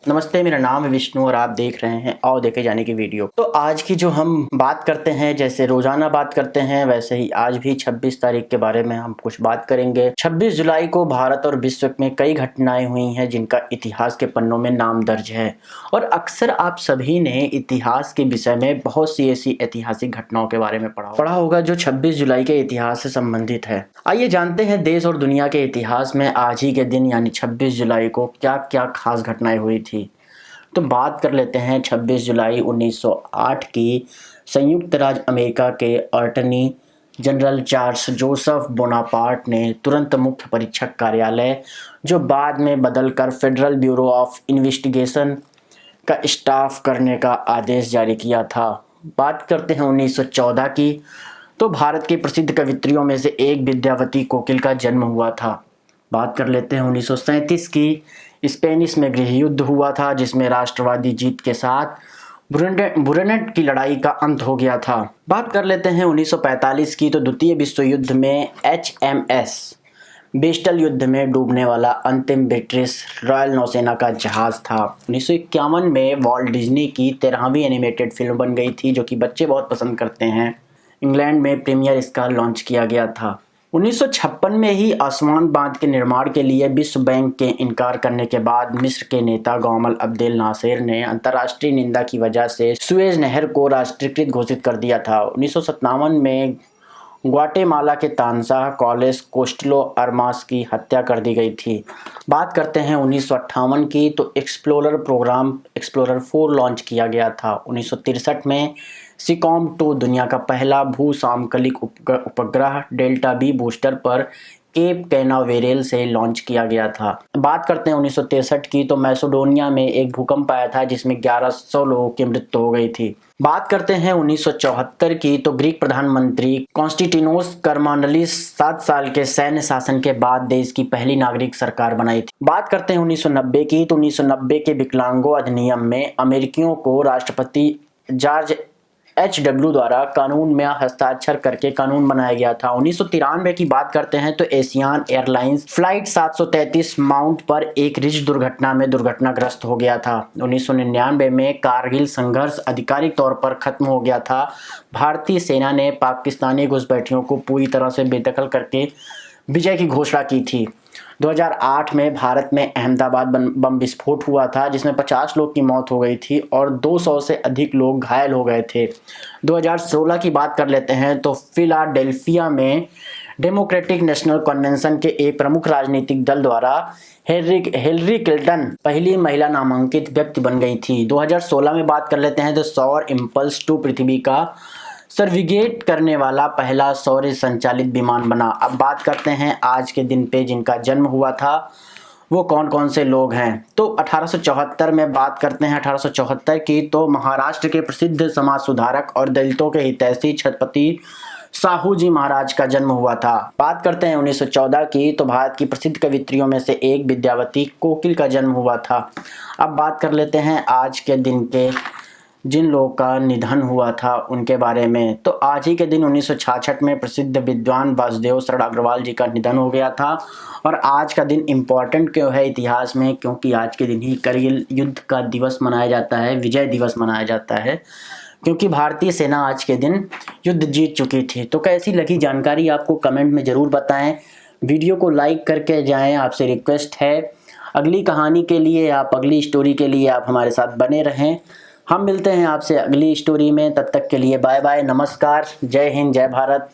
नमस्ते, मेरा नाम है विष्णु और आप देख रहे हैं आओ देखे जाने की वीडियो। तो आज की जो हम बात करते हैं, जैसे रोजाना बात करते हैं वैसे ही आज भी 26 तारीख के बारे में हम कुछ बात करेंगे। 26 जुलाई को भारत और विश्व में कई घटनाएं हुई हैं जिनका इतिहास के पन्नों में नाम दर्ज है और अक्सर आप सभी ने इतिहास के विषय में बहुत सी ऐसी ऐतिहासिक घटनाओं के बारे में पढ़ा होगा जो 26 जुलाई के इतिहास से संबंधित है। आइए जानते हैं देश और दुनिया के इतिहास में आज ही के दिन यानी 26 जुलाई को क्या क्या खास घटनाएं हुई थी। तो बात कर लेते हैं 26 जुलाई 1908 की। संयुक्त राज्य अमेरिका के attorney general Charles Joseph Bonaparte ने तुरंत मुख्य परीक्षक कार्यालय, जो बाद में बदलकर फेडरल ब्यूरो ऑफ इन्वेस्टिगेशन का स्टाफ करने का आदेश जारी किया था। बात करते हैं 1914 की। तो भारत की प्रसिद्ध कवित्रियों में से एक विद्यावती कोकिल का जन्म हुआ था। बात कर लेते हैं 1937 की। स्पेनिश में गृह युद्ध हुआ था जिसमें राष्ट्रवादी जीत के साथ बुरेनेट की लड़ाई का अंत हो गया था। बात कर लेते हैं 1945 की। तो द्वितीय विश्व युद्ध में HMS बेस्टल युद्ध में डूबने वाला अंतिम ब्रिटिश रॉयल नौसेना का जहाज था। 1951 में वॉल्ट डिज्नी की 13वीं एनिमेटेड फिल्म बन गई थी जो कि बच्चे बहुत पसंद करते हैं। इंग्लैंड में प्रीमियर इसका लॉन्च किया गया था। 1956 में ही आसवान बांध के निर्माण के लिए विश्व बैंक के इनकार करने के बाद मिस्र के नेता गमाल अब्देल नासेर ने अंतर्राष्ट्रीय निंदा की वजह से सुएज नहर को राष्ट्रीयकृत घोषित कर दिया था। 1957 में ग्वाटेमाला के तानसा कॉलेस कोस्टलो अरमास की हत्या कर दी गई थी। बात करते हैं 1958 की। तो एक्सप्लोरर प्रोग्राम एक्सप्लोरर 4 लॉन्च किया गया था। 1963 में सिकॉम-2 दुनिया का पहला भू-समकालिक उपग्रह डेल्टा बी बूस्टर पर केप कैनावेरल से लॉन्च किया गया था। बात करते हैं 1963 की। तो मैसेडोनिया में एक भूकंप आया था जिसमें 1100 लोगों की मृत्यु हो गई थी। बात करते हैं 1974 की। तो ग्रीक प्रधानमंत्री कॉन्स्टेंटिनोस कर्मानलिस 7 साल के सैन्य शासन के बाद देश की पहली नागरिक सरकार बनाई थी। बात करते हैं 1990 की। तो 1990 के विकलांगों अधिनियम में अमेरिकियों को राष्ट्रपति जॉर्ज HW द्वारा कानून में हस्ताक्षर करके कानून बनाया गया था। 1993 की बात करते हैं। तो एशियान एयरलाइंस फ्लाइट 733 माउंट पर एक रिज दुर्घटना में दुर्घटनाग्रस्त हो गया था। 1999 में कारगिल संघर्ष आधिकारिक तौर पर खत्म हो गया था। भारतीय सेना ने पाकिस्तानी घुसपैठियों को पूरी तरह से बेदखल करके विजय की घोषणा की थी। 2008 में भारत में अहमदाबाद बम विस्फोट हुआ था जिसमें 50 लोग की मौत हो गई थी और 200 से अधिक लोग घायल हो गए थे। 2016 की बात कर लेते हैं। तो फिलाडेल्फिया में डेमोक्रेटिक नेशनल कन्वेंशन के एक प्रमुख राजनीतिक दल द्वारा हिलरी क्लिंटन पहली महिला नामांकित व्यक्ति बन गई थी। 2016 में बात कर लेते हैं। तो सौर इम्पल्स 2 पृथ्वी का सर्विगेट करने वाला पहला सौर संचालित विमान बना। अब बात करते हैं आज के दिन पे जिनका जन्म हुआ था वो कौन कौन से लोग हैं। तो 1874 में बात करते हैं 1874 की। तो महाराष्ट्र के प्रसिद्ध समाज सुधारक और दलितों के हितैषी छत्रपति साहू जी महाराज का जन्म हुआ था। बात करते हैं 1914 की। तो भारत की प्रसिद्ध कवित्रियों में से एक विद्यावती कोकिल का जन्म हुआ था। अब बात कर लेते हैं आज के दिन के जिन लोगों का निधन हुआ था उनके बारे में। तो आज ही के दिन 1966 में प्रसिद्ध विद्वान वासुदेव शरण अग्रवाल जी का निधन हो गया था। और आज का दिन इम्पॉर्टेंट क्यों है इतिहास में, क्योंकि आज के दिन ही करगिल युद्ध का दिवस मनाया जाता है, विजय दिवस मनाया जाता है, क्योंकि भारतीय सेना आज के दिन युद्ध जीत चुकी थी। तो कैसी लगी जानकारी आपको कमेंट में ज़रूर बताएं। वीडियो को लाइक करके जाएं, आपसे रिक्वेस्ट है। अगली कहानी के लिए अगली स्टोरी के लिए आप हमारे साथ बने रहें। हम मिलते हैं आपसे अगली स्टोरी में। तब तक के लिए बाय बाय, नमस्कार, जय हिंद, जय भारत।